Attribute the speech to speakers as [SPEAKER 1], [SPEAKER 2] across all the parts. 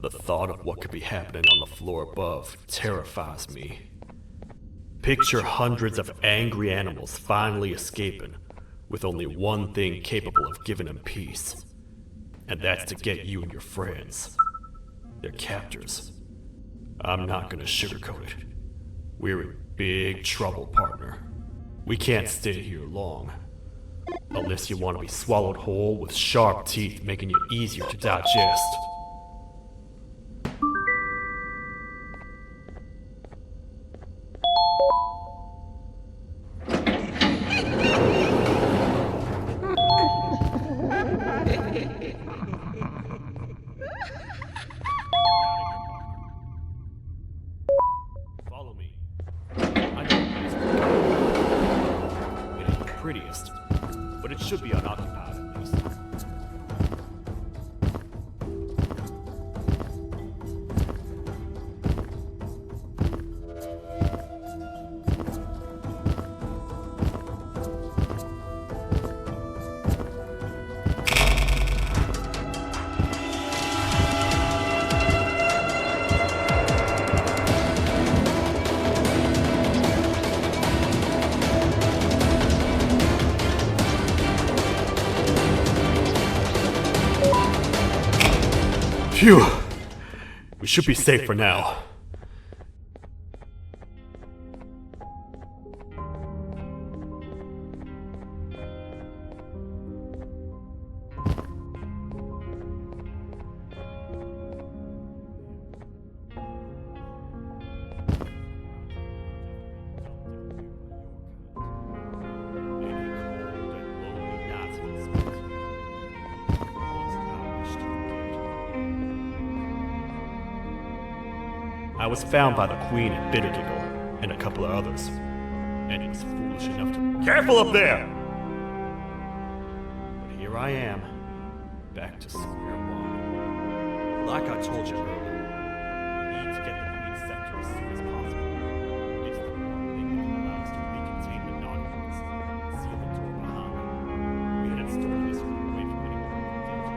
[SPEAKER 1] The thought of what could be happening on the floor above terrifies me. Picture hundreds of angry animals finally escaping, with only one thing capable of giving them peace. And that's to get you and your friends. Their captors. I'm not gonna sugarcoat it. We're in big trouble, partner. We can't stay here long. Unless you want to be swallowed whole with sharp teeth making it easier to digest. Follow me. I know it ain't the prettiest, but it should be unoccupied at least. Phew! We should be safe for now. I was found by the Queen at Bittergiggle and a couple of others, and it was foolish enough to— Careful up there! But here I am, back to square one. Like I told you earlier, we need to get the Queen's scepter as soon as possible. It's the one thing that can allow us to recontain the non-humans and seal the door behind them. We had stored this room away from anyone who could danger.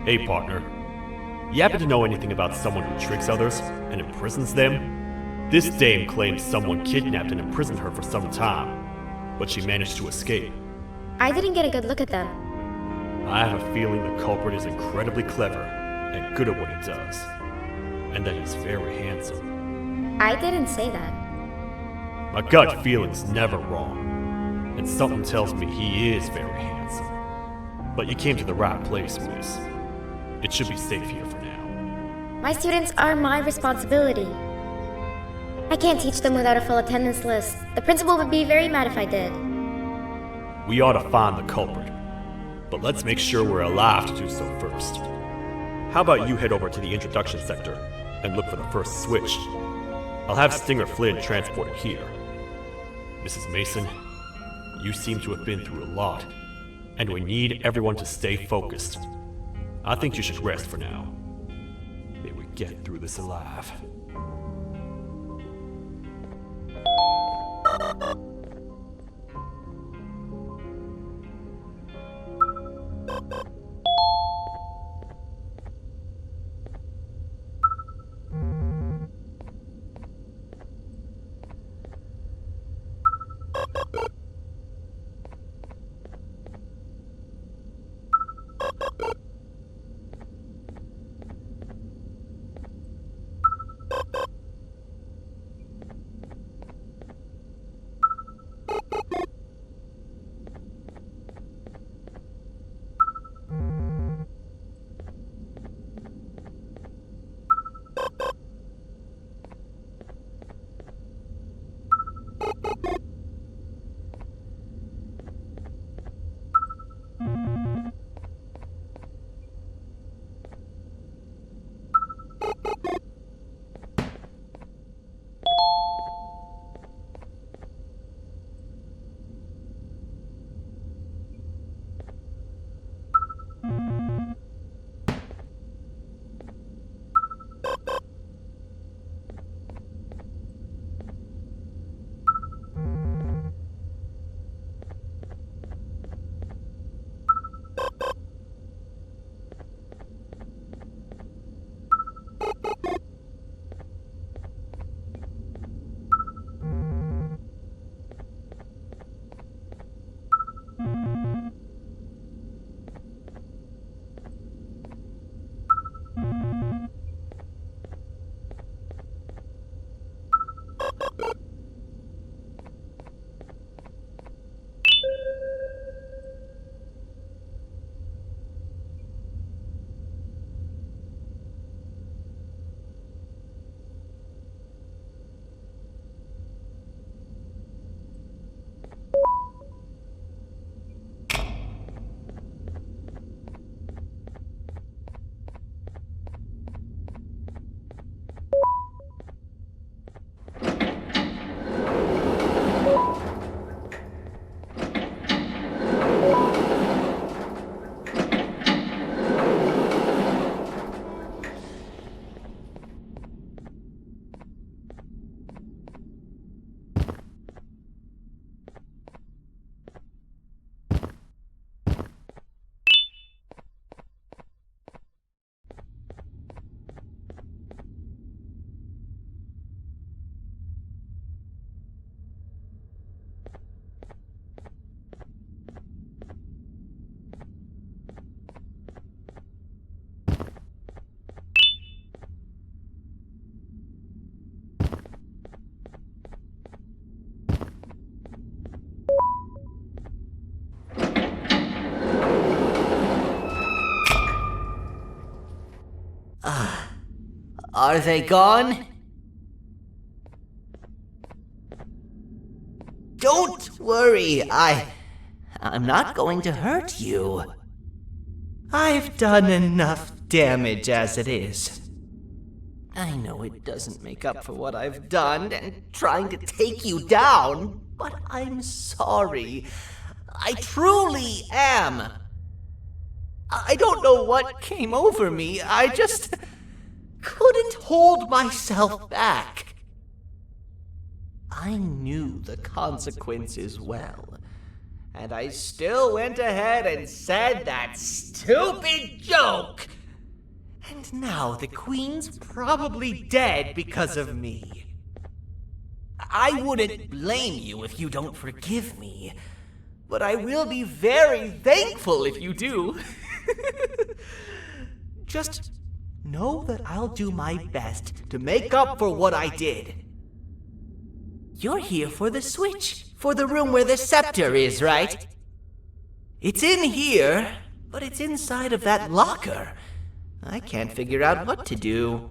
[SPEAKER 1] Hey, partner. You happen to know anything about someone who tricks others and imprisons them? This dame claims someone kidnapped and imprisoned her for some time, but she managed to escape.
[SPEAKER 2] I didn't get a good look at them.
[SPEAKER 1] I have a feeling the culprit is incredibly clever and good at what he does, and that he's very handsome.
[SPEAKER 2] I didn't say that.
[SPEAKER 1] My gut feeling's never wrong, and something tells me he is very handsome. But you came to the right place, miss. It should be safe here for now.
[SPEAKER 2] My students are my responsibility. I can't teach them without a full attendance list. The principal would be very mad if I did.
[SPEAKER 1] We ought to find the culprit, but let's make sure we're alive to do so first. How about you head over to the introduction sector and look for the first switch? I'll have Stinger Flynn transported here. Mrs. Mason, you seem to have been through a lot, and we need everyone to stay focused. I think you should rest for now. May we get through this alive.
[SPEAKER 3] Are they gone? Don't worry, I'm not going to hurt you. I've done enough damage as it is. I know it doesn't make up for what I've done and trying to take you down, but I'm sorry. I truly am. I don't know what came over me. I just couldn't hold myself back. I knew the consequences well, and I still went ahead and said that stupid joke. And now the Queen's probably dead because of me. I wouldn't blame you if you don't forgive me, but I will be very thankful if you do. Just know that I'll do my best to make up for what I did. You're here for the switch, for the room where the scepter is, right? It's in here, but it's inside of that locker. I can't figure out what to do.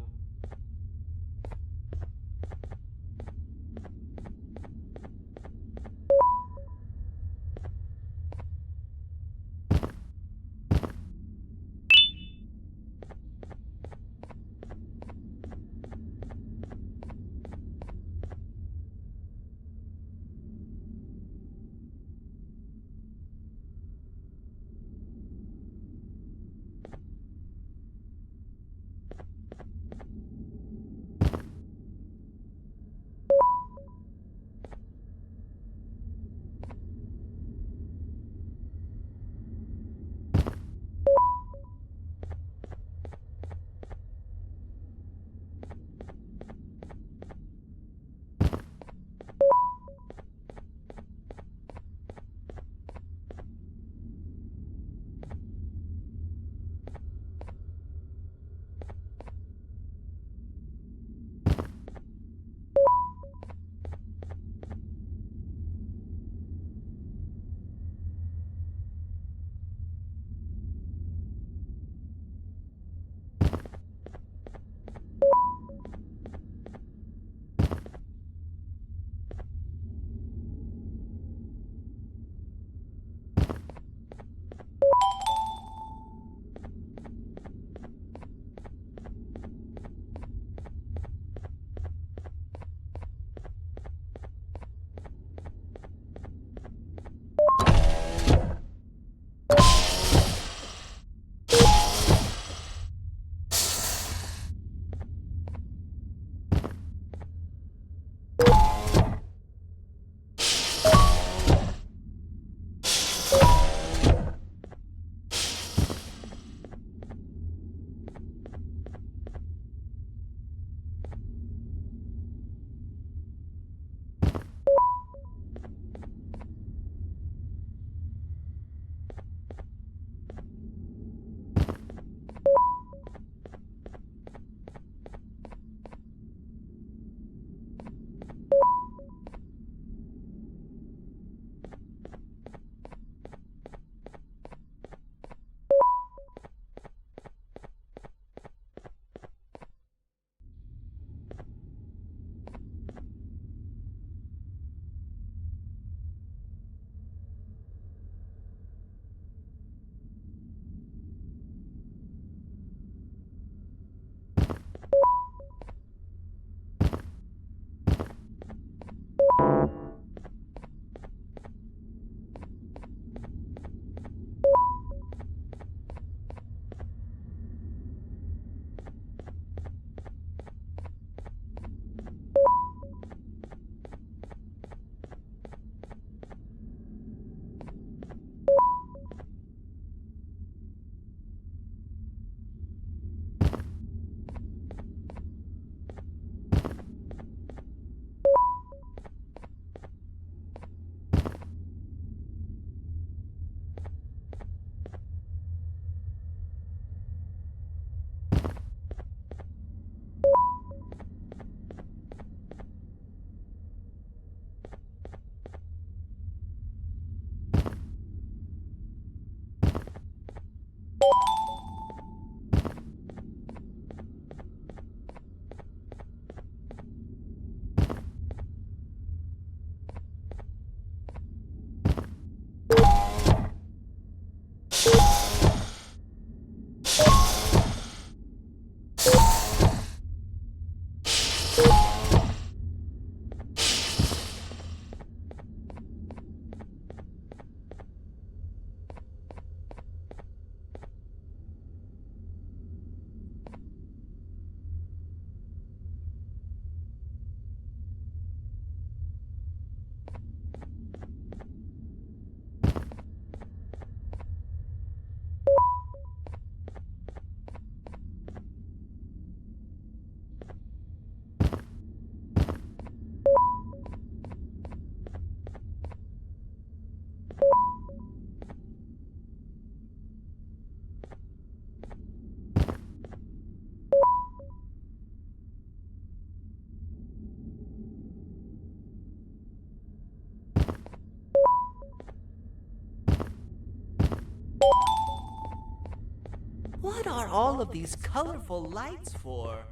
[SPEAKER 3] are all of these colorful lights for?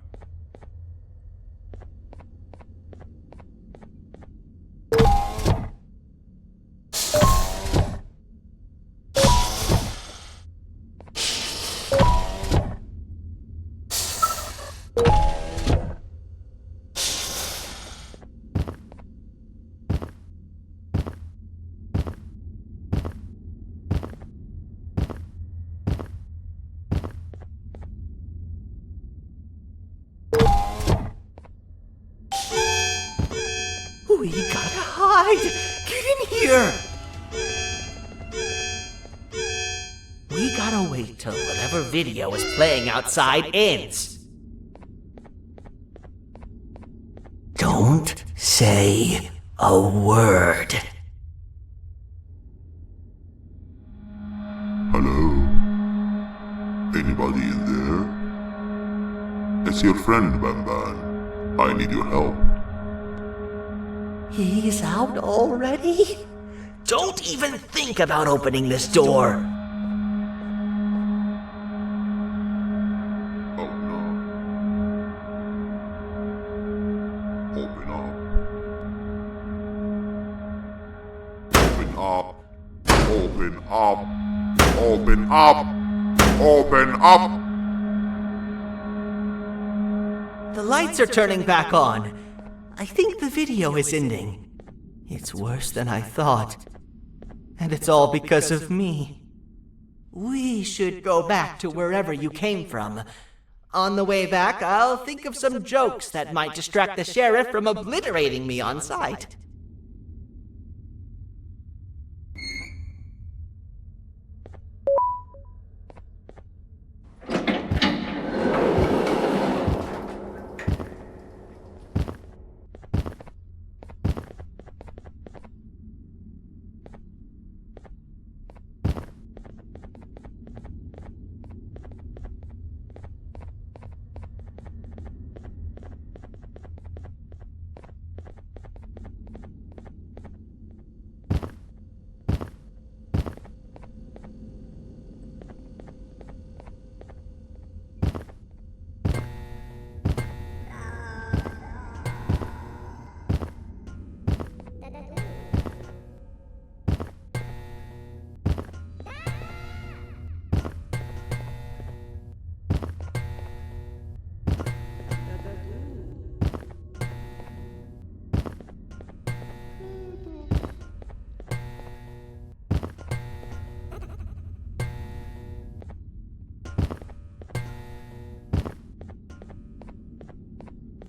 [SPEAKER 3] We gotta hide! Get in here! We gotta wait till whatever video is playing outside ends. Don't say a word.
[SPEAKER 4] Hello? Anybody in there? It's your friend, BanBan. I need your help.
[SPEAKER 3] He's out already? Don't even think about opening this door.
[SPEAKER 4] Oh no. Open up. Open up. Open up. Open up.
[SPEAKER 3] The lights are turning back on. I think the video is ending. It's worse than I thought. And it's all because of me. We should go back to wherever you came from. On the way back, I'll think of some jokes that might distract the sheriff from obliterating me on sight.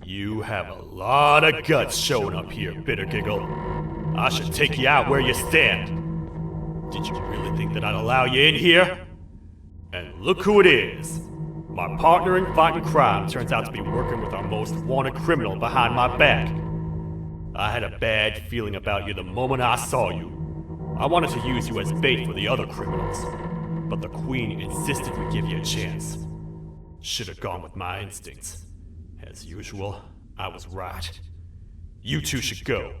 [SPEAKER 1] You have a lot of guts showing up here, Bitter Giggle. I should take you out where you stand. Did you really think that I'd allow you in here? And look who it is. My partner in fighting crime turns out to be working with our most wanted criminal behind my back. I had a bad feeling about you the moment I saw you. I wanted to use you as bait for the other criminals, but the Queen insisted we give you a chance. Should have gone with my instincts. As usual, I was right. You two should go.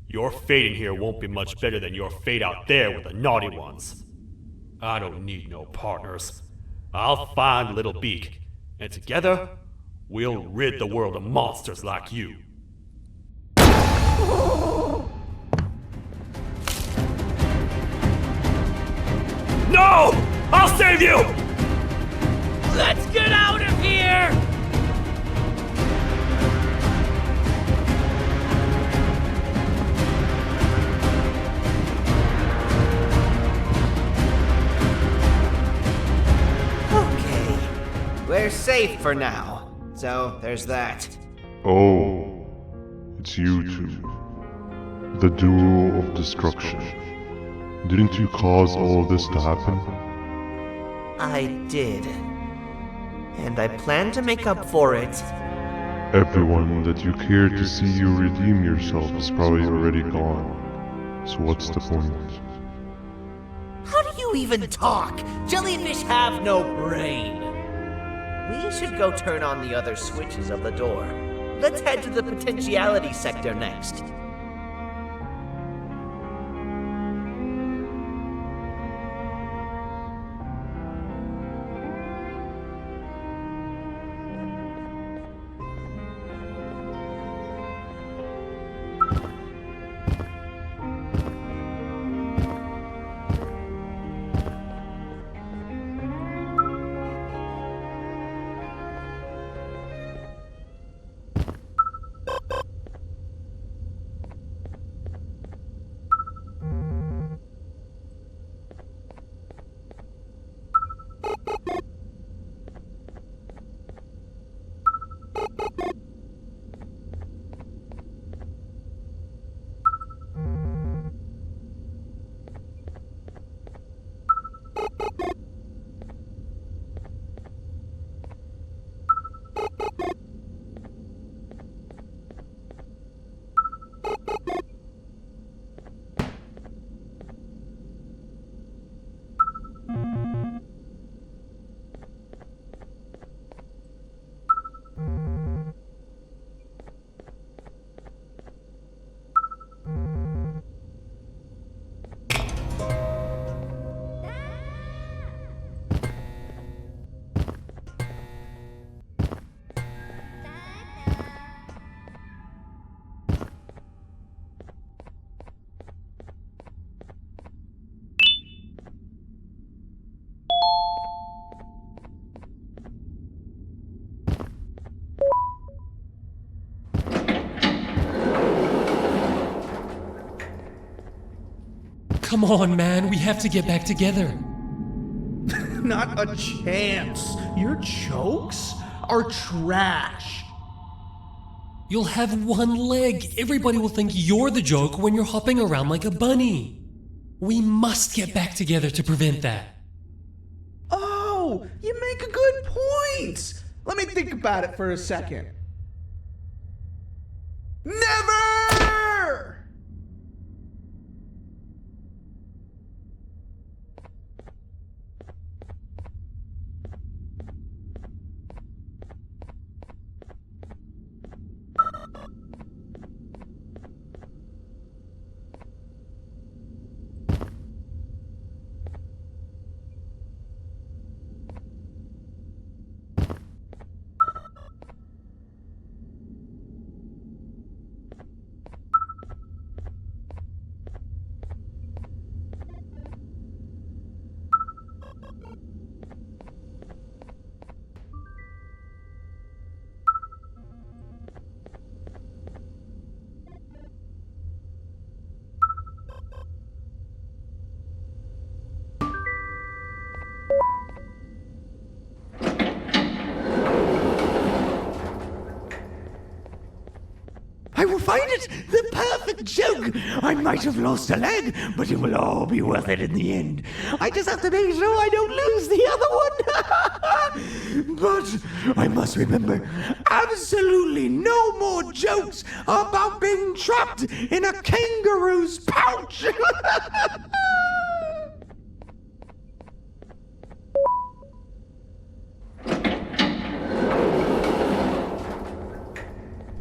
[SPEAKER 1] Your fate in here won't be much better than your fate out there with the naughty ones. I don't need no partners. I'll find Little Beak, and together, we'll rid the world of monsters like you. No! I'll save you!
[SPEAKER 3] Let's get out of here! We're safe for now, so there's that.
[SPEAKER 4] Oh, it's you two. The duo of destruction. Didn't you cause all of this to happen?
[SPEAKER 3] I did. And I plan to make up for it.
[SPEAKER 4] Everyone that you cared to see you redeem yourself is probably already gone. So what's the point?
[SPEAKER 3] How do you even talk? Jellyfish have no brain. We should go turn on the other switches of the door. Let's head to the potentiality sector next.
[SPEAKER 5] Come on, man, we have to get back together.
[SPEAKER 6] Not a chance. Your jokes are trash.
[SPEAKER 5] You'll have one leg. Everybody will think you're the joke when you're hopping around like a bunny. We must get back together to prevent that.
[SPEAKER 6] Oh, you make a good point. Let me think about it for a second. Never!
[SPEAKER 7] I will find it! The perfect joke! I might have lost a leg, but it will all be worth it in the end. I just have to make sure I don't lose the other one! But I must remember, absolutely no more jokes about being trapped in a kangaroo's pouch!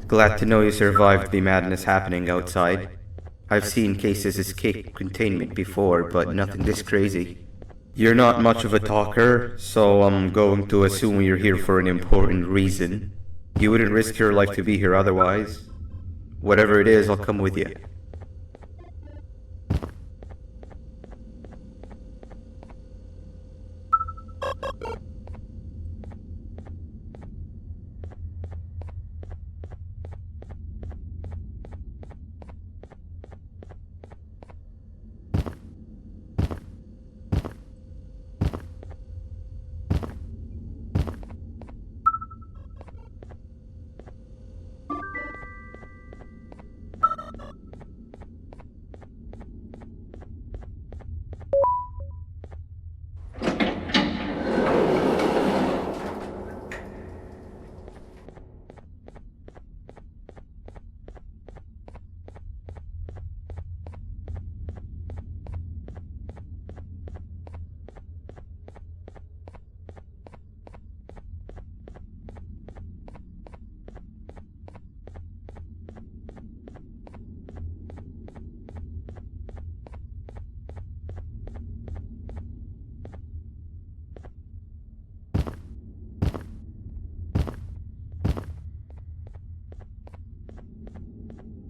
[SPEAKER 8] Glad to know you survived the madness happening outside. I've seen cases escape containment before, but nothing this crazy. You're not much of a talker, so I'm going to assume you're here for an important reason. You wouldn't risk your life to be here otherwise. Whatever it is, I'll come with you.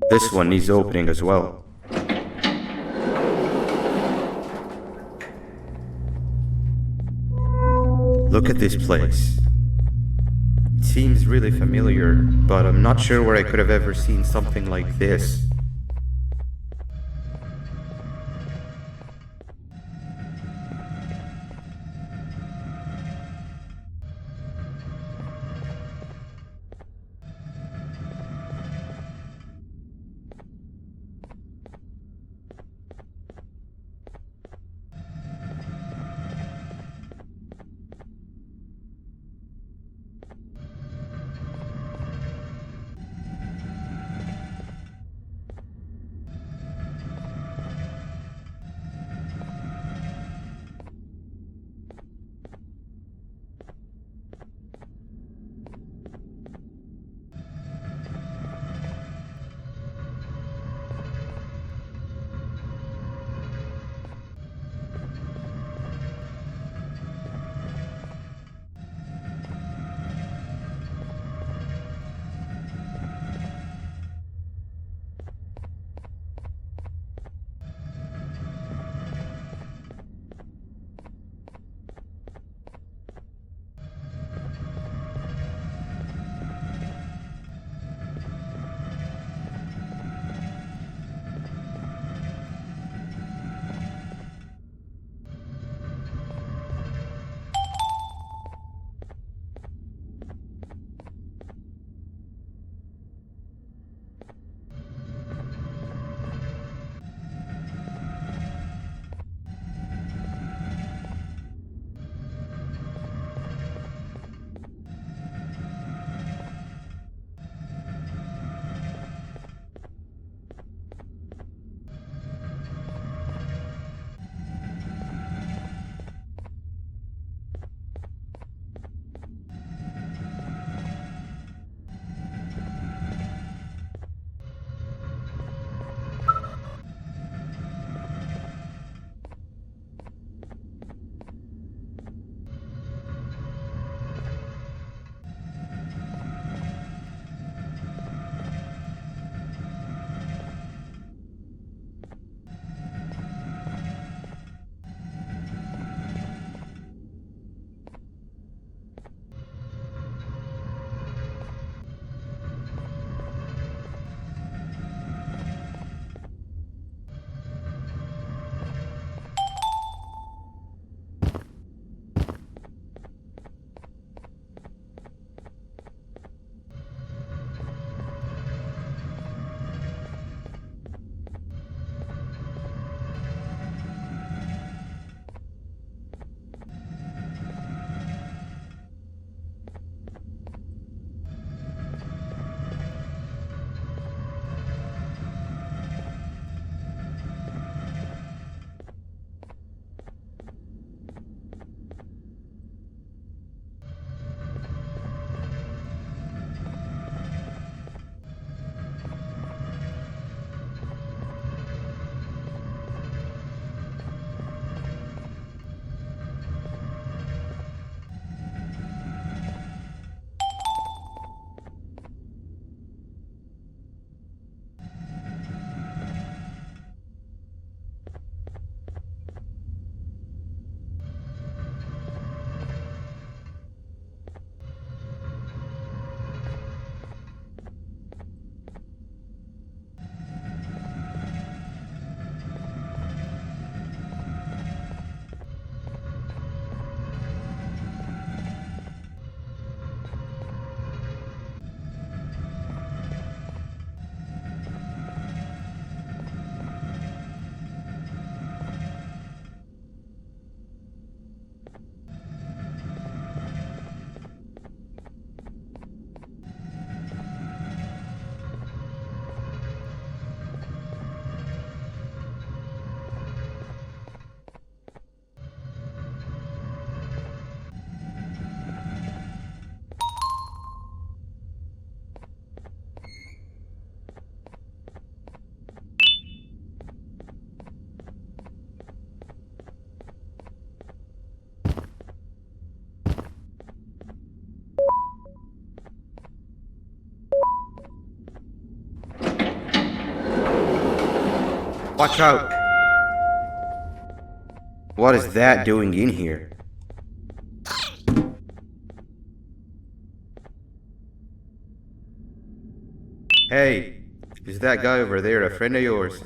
[SPEAKER 8] This one needs opening as well. Look at this place. It seems really familiar, but I'm not sure where I could have ever seen something like this. Watch out! What is that doing in here? Hey, is that guy over there a friend of yours?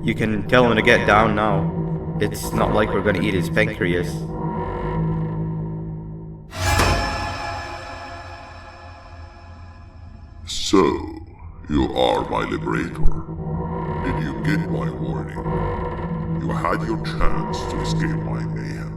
[SPEAKER 8] You can tell him to get down now. It's not like we're gonna eat his pancreas.
[SPEAKER 4] So, you are my liberator. Did you get my warning? You had your chance to escape my mayhem.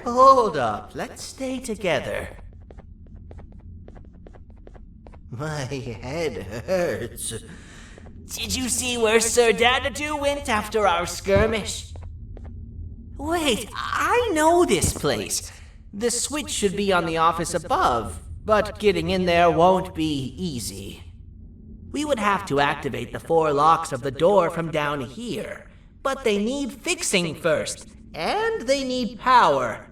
[SPEAKER 3] Hold up, let's stay together. My head hurts. Did you see where Sir Dadadoo went after our skirmish? Wait, I know this place. The switch should be on the office above, but getting in there won't be easy. We would have to activate the 4 locks of the door from down here, but they need fixing first, and they need power.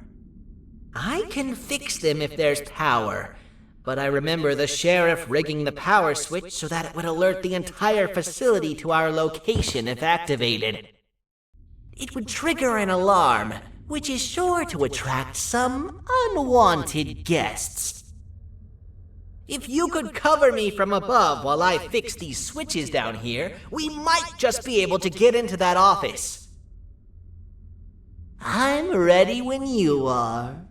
[SPEAKER 3] I can fix them if there's power, but I remember the sheriff rigging the power switch so that it would alert the entire facility to our location if activated. It would trigger an alarm, which is sure to attract some unwanted guests. If you could cover me from above while I fix these switches down here, we might just be able to get into that office. I'm ready when you are.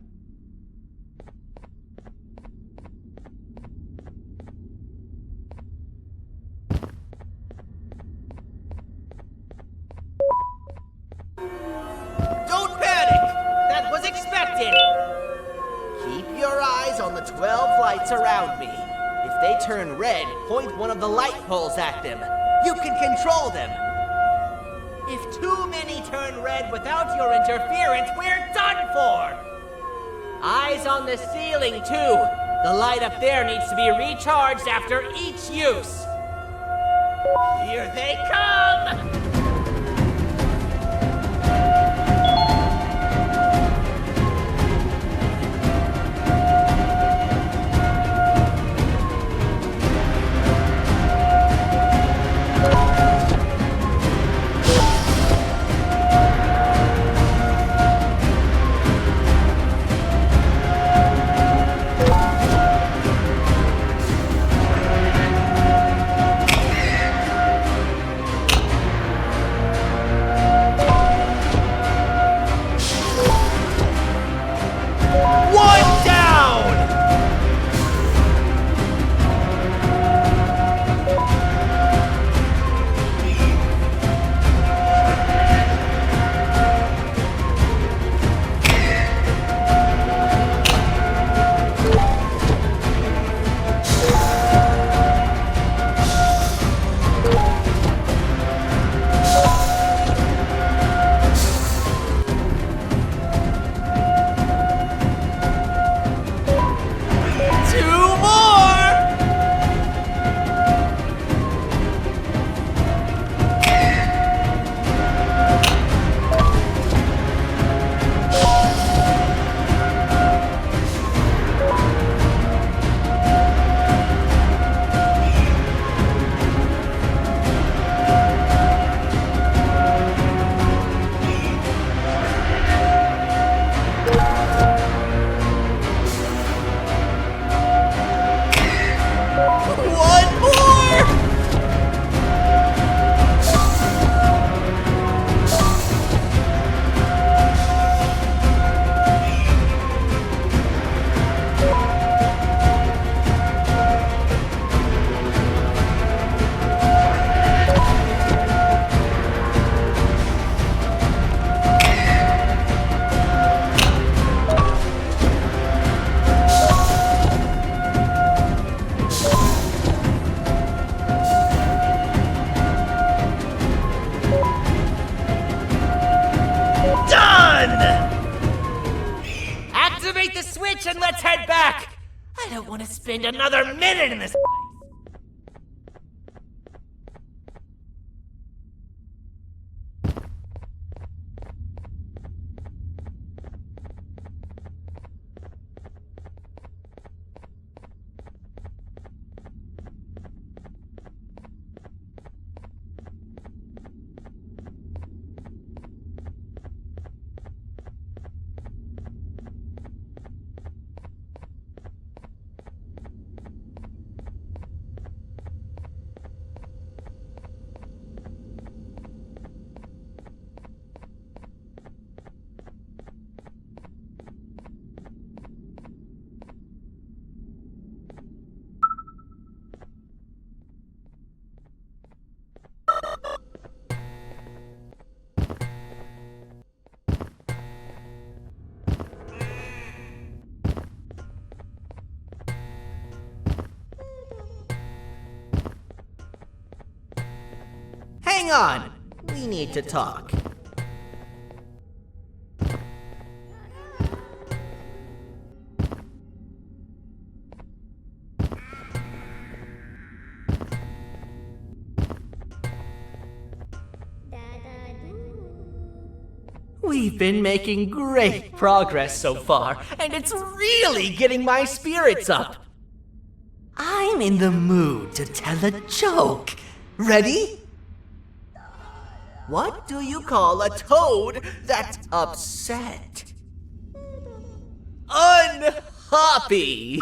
[SPEAKER 3] Don't panic! That was expected! Keep your eyes on the 12 lights around me. If they turn red, point one of the light poles at them. You can control them. If too many turn red without your interference, we're done for! Eyes on the ceiling, too. The light up there needs to be recharged after each use. Here they come! spend another minute in this. Hang on! We need to talk. We've been making great progress so far, and it's really getting my spirits up. I'm in the mood to tell a joke. Ready? What do you call a toad that's upset? Unhappy!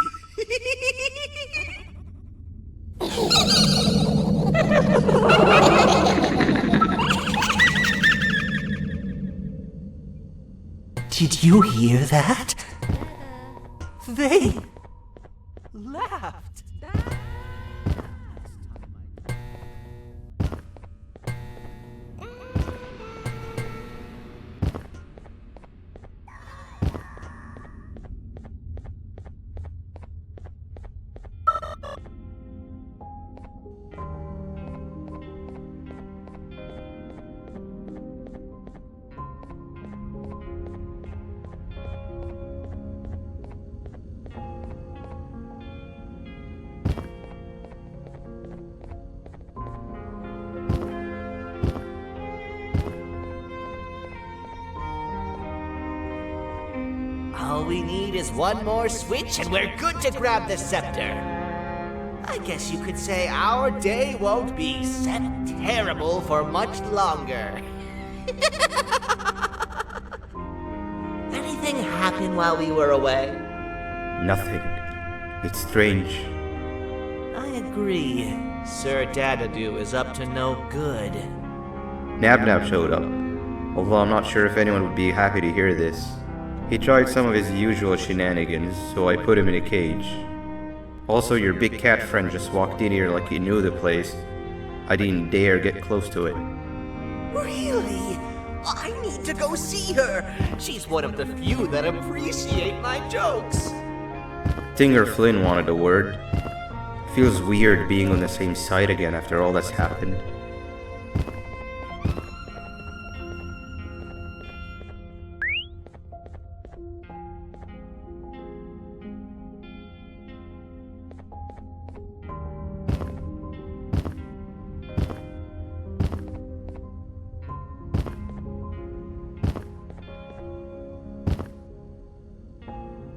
[SPEAKER 3] Did you hear that? They laughed. All we need is one more switch and we're good to grab the scepter. I guess you could say our day won't be terrible for much longer. Anything happen while we were away?
[SPEAKER 8] Nothing. It's strange.
[SPEAKER 3] I agree. Sir Dadadoo is up to no good.
[SPEAKER 8] Nab showed up, although I'm not sure if anyone would be happy to hear this. He tried some of his usual shenanigans, so I put him in a cage. Also, your big cat friend just walked in here like he knew the place. I didn't dare get close to it.
[SPEAKER 3] Really? I need to go see her. She's one of the few that appreciate my jokes.
[SPEAKER 8] Tinger Flynn wanted a word. Feels weird being on the same side again after all that's happened.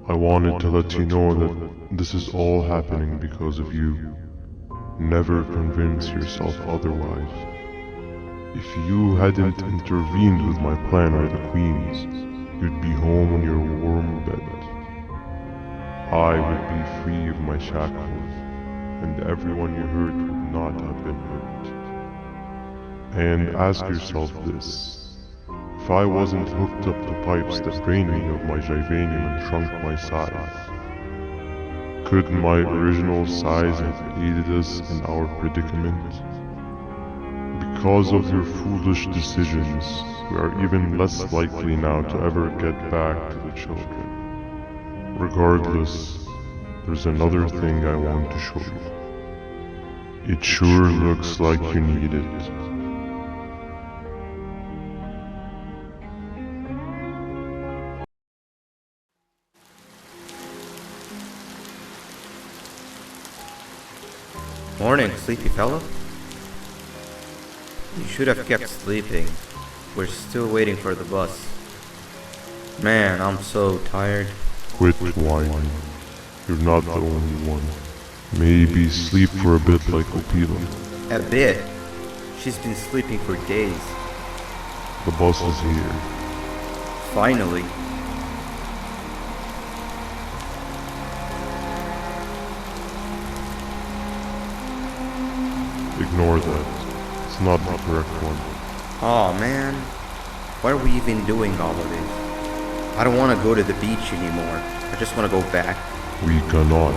[SPEAKER 4] I wanted to let you know that this is all happening because of you. Never convince yourself otherwise. If you hadn't intervened with my plan or the Queen's, you'd be home in your warm bed. I would be free of my shackles, and everyone you hurt would not have been hurt. And ask yourself this. If I wasn't hooked up to pipes that drained me of my Jivanium and shrunk my size, could my original size have aided us in our predicament? Because of your foolish decisions, we are even less likely now to ever get back to the children. Regardless, there's another thing I want to show you. It sure looks like you need it.
[SPEAKER 8] Morning, sleepy fellow. You should have kept sleeping. We're still waiting for the bus. Man, I'm so tired.
[SPEAKER 4] Quit whining. You're not the only one. Maybe sleep for a bit like Opila.
[SPEAKER 8] A bit. She's been sleeping for days.
[SPEAKER 4] The bus is here.
[SPEAKER 8] Finally.
[SPEAKER 4] Ignore that. It's not the correct one.
[SPEAKER 8] Aw, man. Why are we even doing all of this? I don't want to go to the beach anymore. I just want to go back.
[SPEAKER 4] We cannot.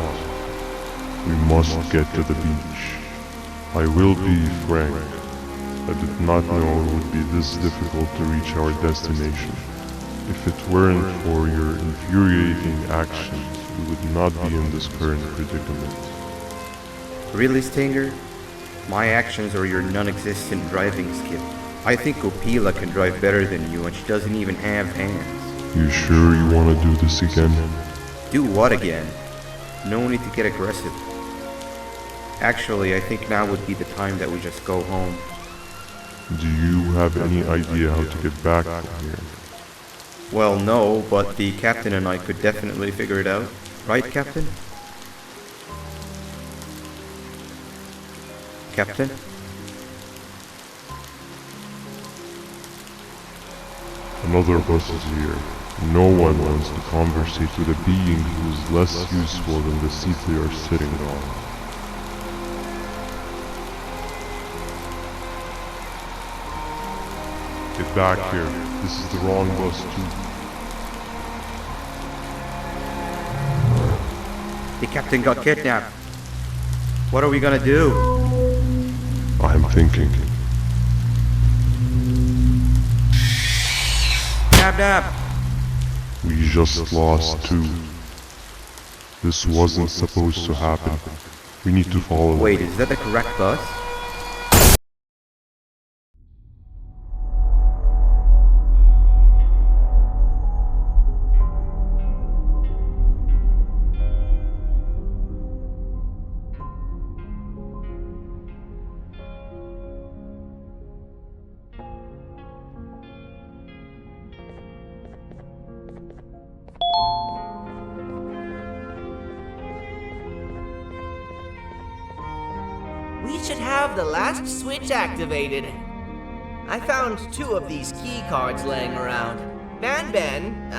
[SPEAKER 4] We must get to the beach. I will be frank. I did not know it would be this difficult to reach our destination. If it weren't for your infuriating actions, we would not be in this current predicament.
[SPEAKER 8] Really, Stinger? My actions or your non-existent driving skill? I think Opila can drive better than you and she doesn't even have hands.
[SPEAKER 4] You sure you want to do this again?
[SPEAKER 8] Do what again? No need to get aggressive. Actually, I think now would be the time that we just go home.
[SPEAKER 4] Do you have any idea how to get back from here?
[SPEAKER 8] Well, no, but the captain and I could definitely figure it out. Right, Captain? Captain?
[SPEAKER 4] Another bus is here. No one wants to conversate with a being who is less useful than the seat they are sitting on. Get back here. This is the wrong bus too.
[SPEAKER 8] The captain got kidnapped. What are we gonna do?
[SPEAKER 4] I'm thinking.
[SPEAKER 8] Dab.
[SPEAKER 4] We just lost two. This wasn't supposed to happen. We need to follow.
[SPEAKER 8] Wait, is that the correct bus?
[SPEAKER 3] We should have the last switch activated. I found 2 of these key cards laying around. BanBan,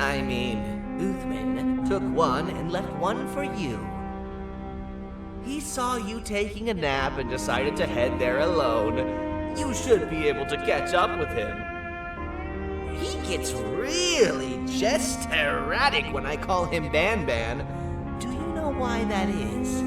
[SPEAKER 3] Uthman, took one and left one for you. He saw you taking a nap and decided to head there alone. You should be able to catch up with him. He gets really just erratic when I call him BanBan. Do you know why that is?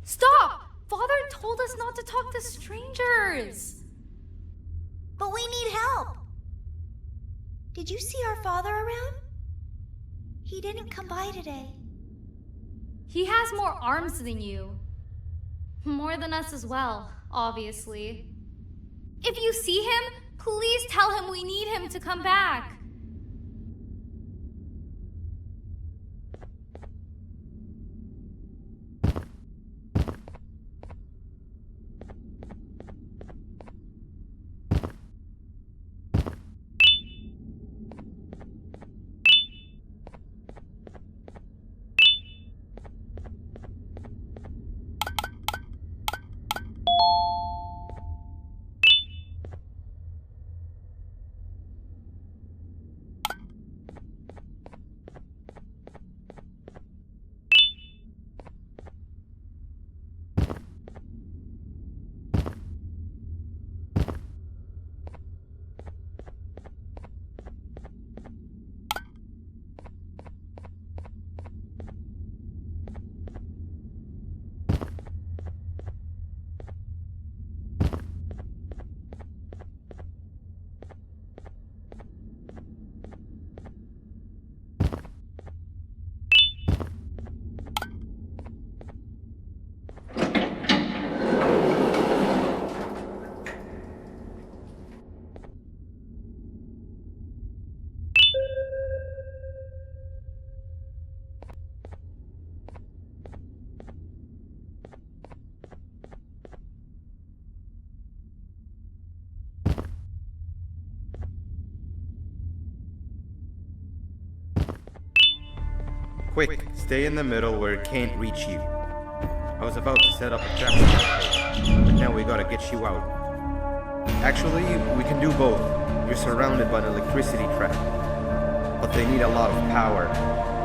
[SPEAKER 9] Stop! Father told us not to talk to strangers.
[SPEAKER 10] But we need help. Did you see our father around? He didn't come by today.
[SPEAKER 9] He has more arms than you. More than us as well, obviously. If you see him, please tell him we need him to come back.
[SPEAKER 8] Quick, stay in the middle where it can't reach you. I was about to set up a trap, but now we gotta get you out. Actually, we can do both. You're surrounded by an electricity trap, but they need a lot of power.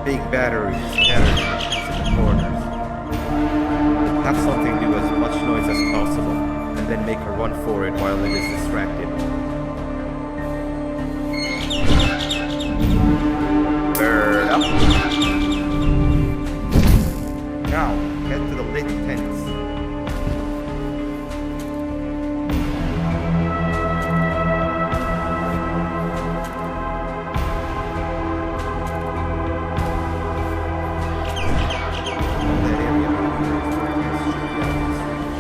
[SPEAKER 8] Big batteries scattered in the specific corners. Have something do as much noise as possible, and then make her run for it while it is distracted. Bird up. Now, head to the lit tents. That area should be out of its reach.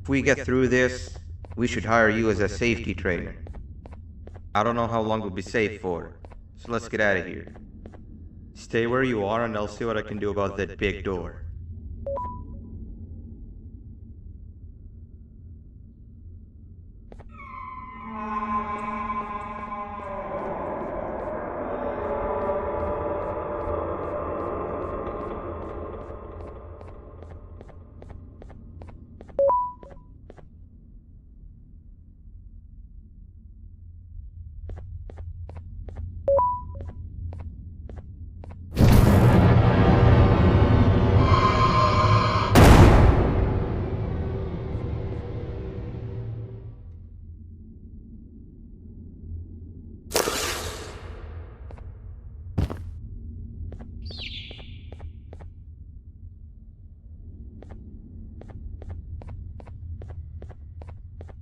[SPEAKER 8] If we get through this, we should hire you as a safety trainer. I don't know how long we'll be safe for, so let's get out of here. Stay where you are and I'll see what I can do about that big door.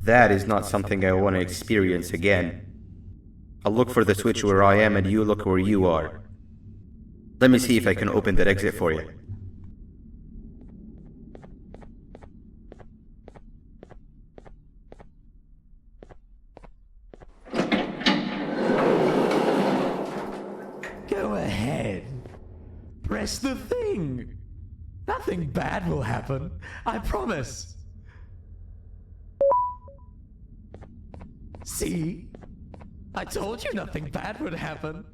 [SPEAKER 8] That is not something I want to experience again. I'll look for the switch where I am and you look where you are. Let me see if I can open that exit for you.
[SPEAKER 7] Go ahead. Press the thing. Nothing bad will happen. I promise. See? I told you nothing bad would happen.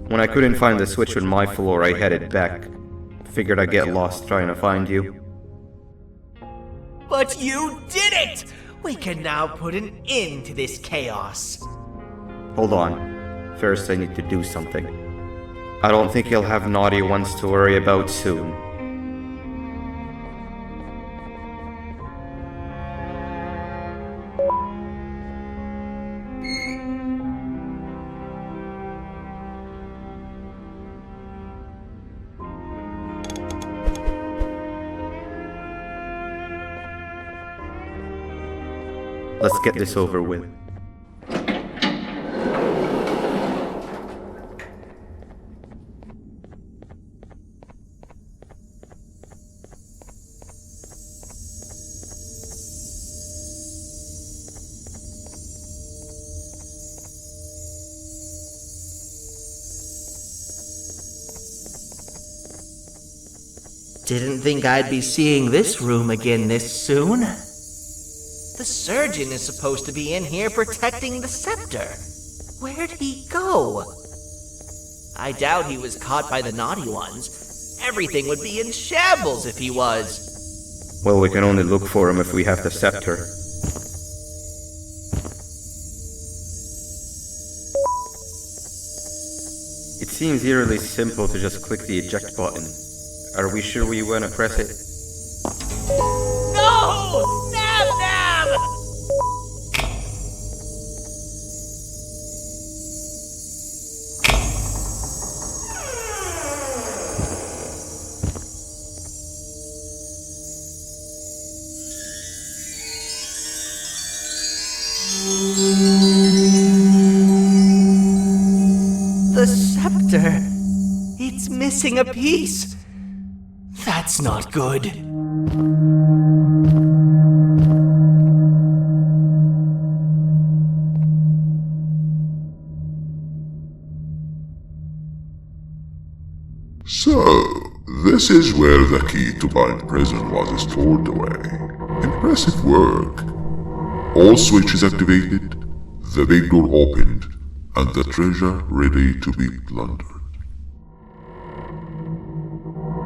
[SPEAKER 8] When I couldn't find the switch on my floor, I headed back. Figured I'd get lost trying to find you.
[SPEAKER 3] But you did it! We can now put an end to this chaos.
[SPEAKER 8] Hold on. First, I need to do something. I don't think he'll have naughty ones to worry about soon. Let's get this over with.
[SPEAKER 3] Didn't think I'd be seeing this room again this soon. The surgeon is supposed to be in here protecting the scepter. Where'd he go? I doubt he was caught by the naughty ones. Everything would be in shambles if he was.
[SPEAKER 8] Well, we can only look for him if we have the scepter. It seems eerily simple to just click the eject button. Are we sure we want to press it?
[SPEAKER 3] No! Nab Nab! The scepter. It's missing a piece. That's not good.
[SPEAKER 4] So, this is where the key to Bind Prison was stored away. Impressive work. All switches activated, the big door opened, and the treasure ready to be plundered.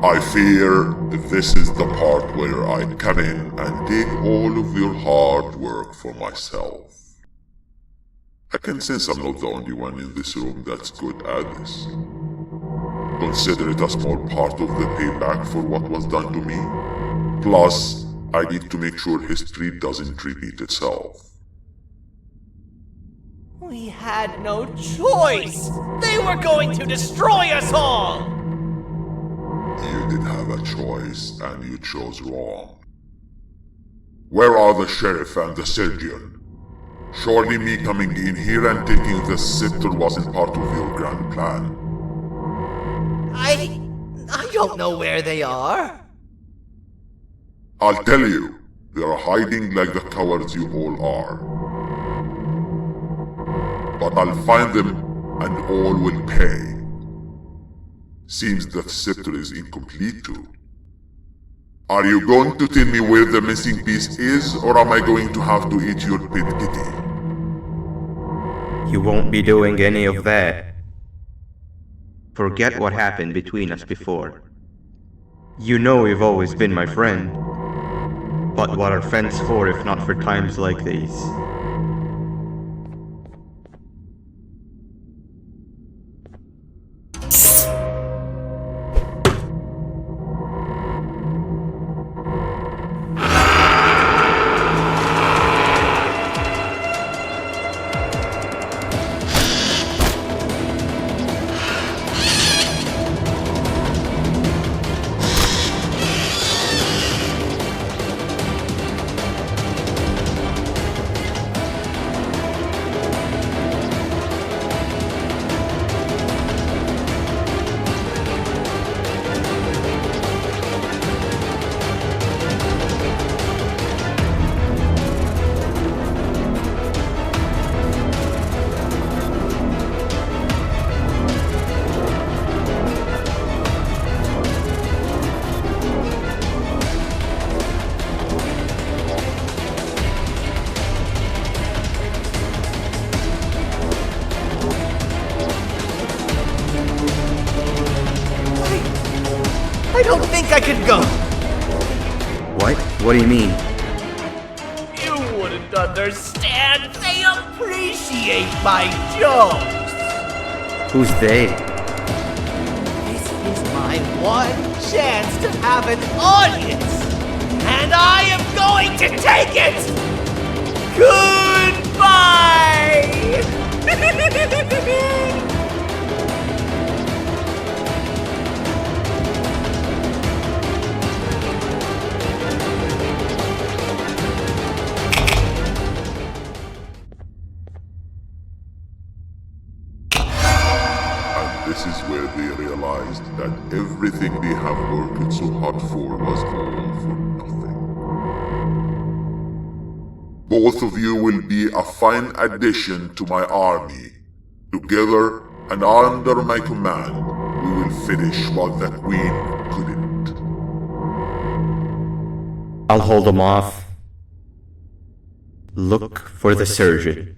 [SPEAKER 4] I fear this is the part where I come in and take all of your hard work for myself. I can sense I'm not the only one in this room that's good at this. Consider it a small part of the payback for what was done to me. Plus, I need to make sure history doesn't repeat itself.
[SPEAKER 3] We had no choice! They were going to destroy us all!
[SPEAKER 4] You did have a choice, and you chose wrong. Where are the sheriff and the surgeon? Surely me coming in here and taking the scepter wasn't part of your grand plan.
[SPEAKER 3] I don't know where they are.
[SPEAKER 4] I'll tell you, they are hiding like the cowards you all are. But I'll find them, and all will pay. Seems that scepter is incomplete too. Are you going to tell me where the missing piece is, or am I going to have to eat your pet kitty?
[SPEAKER 8] You won't be doing any of that. Forget what happened between us before. You know you've always been my friend. But what are friends for if not for times like these?
[SPEAKER 3] I don't think I could go.
[SPEAKER 8] What? What do you mean?
[SPEAKER 3] You wouldn't understand. They appreciate my jokes.
[SPEAKER 8] Who's they?
[SPEAKER 3] This is my one chance to have an audience. And I am going to take it! Goodbye!
[SPEAKER 11] And this is where they realized that everything they have worked so hard for was all for nothing. Both of you will be a fine addition to my army. Together and under my command, we will finish what the Queen couldn't.
[SPEAKER 8] I'll hold them off. Look for the surgeon.